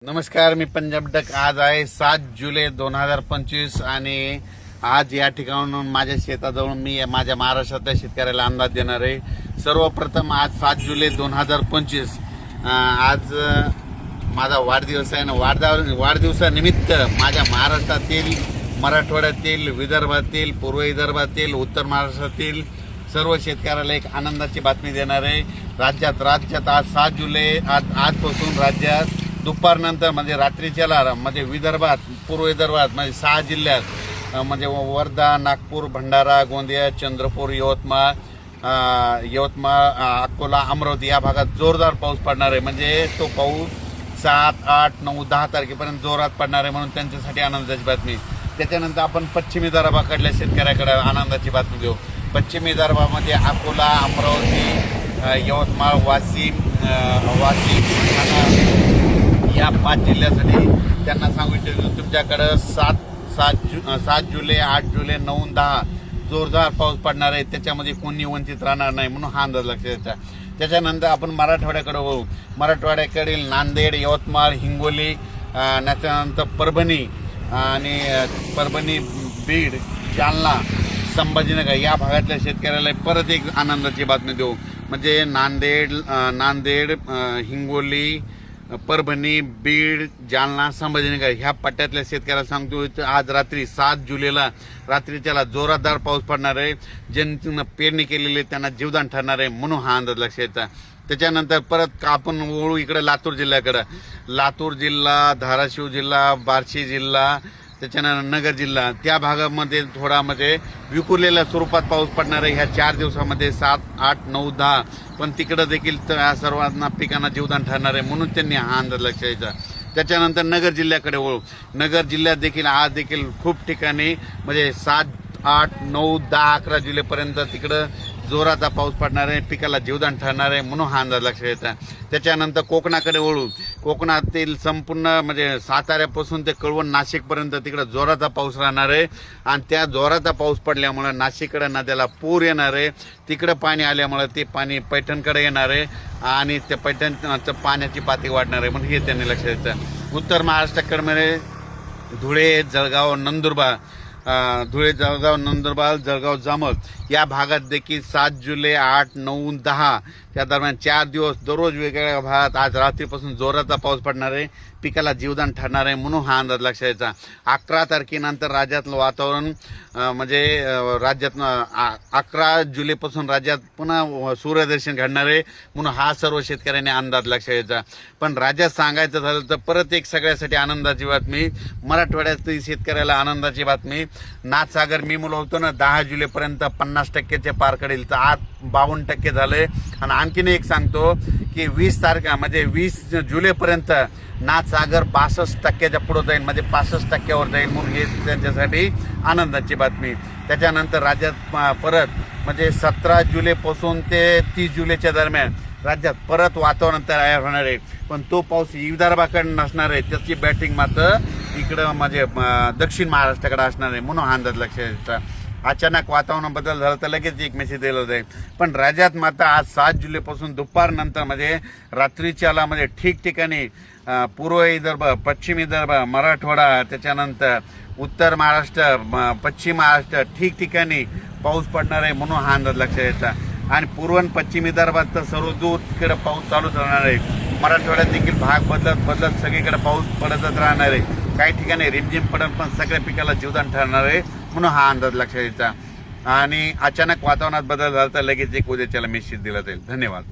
नमस्कार, मी पंजाब डक. आज आहे 7 जुलै 2025 आणि आज या ठिकाणून माझ्या शेताजवळून मी माझ्या महाराष्ट्रातल्या शेतकऱ्याला अंदाज देणार आहे. सर्वप्रथम आज 7 जुलै 2025 आज माझा वाढदिवस आहे ना. वाढदिवसानिमित्त माझ्या महाराष्ट्रातील, मराठवाड्यातील, विदर्भातील, पूर्व विदर्भातील, उत्तर महाराष्ट्रातील सर्व शेतकऱ्याला एक आनंदाची बातमी देणार आहे. राज्यात आज 7 जुलै आजपासून राज्यात दुपारनंतर म्हणजे रात्रीच्याला म्हणजे विदर्भात, पूर्व विदर्भात म्हणजे 6 जिल्ह्यात म्हणजे वर्धा, नागपूर, भंडारा, गोंदिया, चंद्रपूर, यवतमाळ, अकोला, अमरावती या भागात जोरदार पाऊस पडणार आहे. म्हणजे तो पाऊस 7, 8, 9, 10 तारखेपर्यंत जोरात पडणार आहे, म्हणून त्यांच्यासाठी आनंदाची बातमी. त्याच्यानंतर आपण पश्चिमी विदर्भाकडल्या शेतकऱ्याकडे आनंदाची बातमी घेऊ. पश्चिमी विदर्भामध्ये अकोला, अमरावती, यवतमाळ, वाशिम या 5 जिल्ह्यासाठी त्यांना सांगू इच्छितो, तुमच्याकडं 7 जुलै, 8 जुलै, 9, 10 जोरदार पाऊस पडणार आहे. त्याच्यामध्ये कोणी वंचित राहणार नाही, म्हणून हा अंदाज लक्षात द्यायचा. त्याच्यानंतर आपण मराठवाड्याकडे वळू. मराठवाड्याकडील नांदेड, यवतमाळ, हिंगोली, त्याच्यानंतर परभणी, बीड, जालना, संभाजीनगर या भागातल्या शेतकऱ्याला परत एक आनंदाची बातमी देऊ. म्हणजे नांदेड, हिंगोली, परभणी, बीड, जालना, संभाजीनगर ह्या पट्ट्यातल्या शेतकऱ्याला सांगतो, आज रात्री 7 जुलैला रात्रीच्याला जोरदार पाऊस पडणार आहे. ज्यांनी पेरणी केलेली त्यांना जीवदान ठरणार आहे, म्हणून हा अंदाज लक्षात येतात. त्याच्यानंतर परत आपण वळू इकडे लातूर जिल्ह्याकडं. लातूर जिल्हा, धाराशिव जिल्हा, बार्शी जिल्हा, त्याच्यानंतर नगर जिल्हा त्या भागामध्ये थोडा म्हणजे विखुरलेल्या स्वरूपात पाऊस पडणार आहे ह्या 4 दिवसामध्ये 7, 8, 9, 10. पण तिकडं देखील या सर्वांना पिकांना जीवदान ठरणार आहे, म्हणून त्यांनी हा अंदाज लक्षात द्यायचा. त्याच्यानंतर नगर जिल्ह्याकडे वळू. नगर जिल्ह्यात देखील आज देखील खूप ठिकाणी म्हणजे 7, 8, 9, 10, 11 जुलैपर्यंत तिकडं जोराचा पाऊस पडणार आहे, पिकाला जीवदान ठरणार आहे, म्हणून हा अंदाज लक्षात येतात. त्याच्यानंतर कोकणाकडे वळू. कोकणातील संपूर्ण म्हणजे साताऱ्यापासून ते कळवण, नाशिकपर्यंत तिकडं जोराचा पाऊस राहणार आहे. आणि त्या जोराचा पाऊस पडल्यामुळे नाशिककडे नद्याला पूर येणार आहे. तिकडं पाणी आल्यामुळे ते पाणी पैठणकडे येणार आहे आणि त्या पैठणचं पाण्याची पातळी वाढणार आहे, म्हणून हे त्यांनी लक्षात द्यायचं. उत्तर महाराष्ट्राकडे धुळे, जळगाव, नंदुरबार, जळगाव, जामोद या भागात देखील 7 जुलै, 8, 9, 10 या दरम्यान 4 दिवस दररोज वेगवेगळ्या भागात आज रात्रीपासून जोराचा पाऊस पडणार आहे, पिकाला जीवदान ठरणार आहे, म्हणून हा अंदाज लक्षात द्यायचा. 11 तारखेनंतर राज्यातलं वातावरण म्हणजे राज्यात 11 जुलैपासून राज्यात पुन्हा सूर्यदर्शन घडणार आहे, म्हणून हा सर्व शेतकऱ्यांनी अंदाज लक्षात द्यायचा. पण राज्यात सांगायचं झालं तर परत एक सगळ्यासाठी आनंदाची बातमी. मराठवाड्यातील शेतकऱ्याला आनंदाची बातमी. नाथसागर मी मुलं होतो ना 10 जुलैपर्यंत 50% पार करेल, तर आज 52% झाले. आणि आणखीन एक सांगतो की 20 तारखा म्हणजे 20 जुलैपर्यंत नाथसागर 62% पुढे जाईल, म्हणजे 65% जाईल, म्हणून हे त्यांच्यासाठी आनंदाची बातमी. त्याच्यानंतर राज्यात परत म्हणजे 17 जुलैपासून ते 30 जुलैच्या दरम्यान राज्यात परत वातावरण तयार होणार आहे. पण तो पाऊस विदर्भाकडे नसणार आहे, त्याची बॅटिंग मात्र इकडं म्हणजे दक्षिण महाराष्ट्राकडे असणार आहे, म्हणून हा अंदाज लक्षात द्यायचा. अचानक वातावरण बदल झाला तर लगेच एक मेसेज दिला जाईल. पण राज्यात मात्र आज 7 जुलैपासून दुपारनंतर म्हणजे रात्रीच्याला म्हणजे ठिकठिकाणी पूर्व विदर्भ, पश्चिम विदर्भ, मराठवाडा, त्याच्यानंतर उत्तर महाराष्ट्र, पश्चिम महाराष्ट्र ठिकठिकाणी पाऊस पडणार आहे, म्हणून हा अंदाज लक्षात द्यायचा. आणि पूर्व आणि पश्चिम विदर्भात तर सर्व दूर तिकडे पाऊस चालूच राहणार आहे. मराठवाड्यात देखील भाग बदलत सगळीकडे पाऊस पडतच राहणार आहे. काही ठिकाणी रिमझिम पडत पण सगळ्या पिकाला जीवदान ठरणार आहे, म्हणून हा अंदाज लक्षात द्यायचा. आणि अचानक वातावरणात बदल झाला तर लगेच एक उद्याच्याला मेसेज दिला जाईल. धन्यवाद.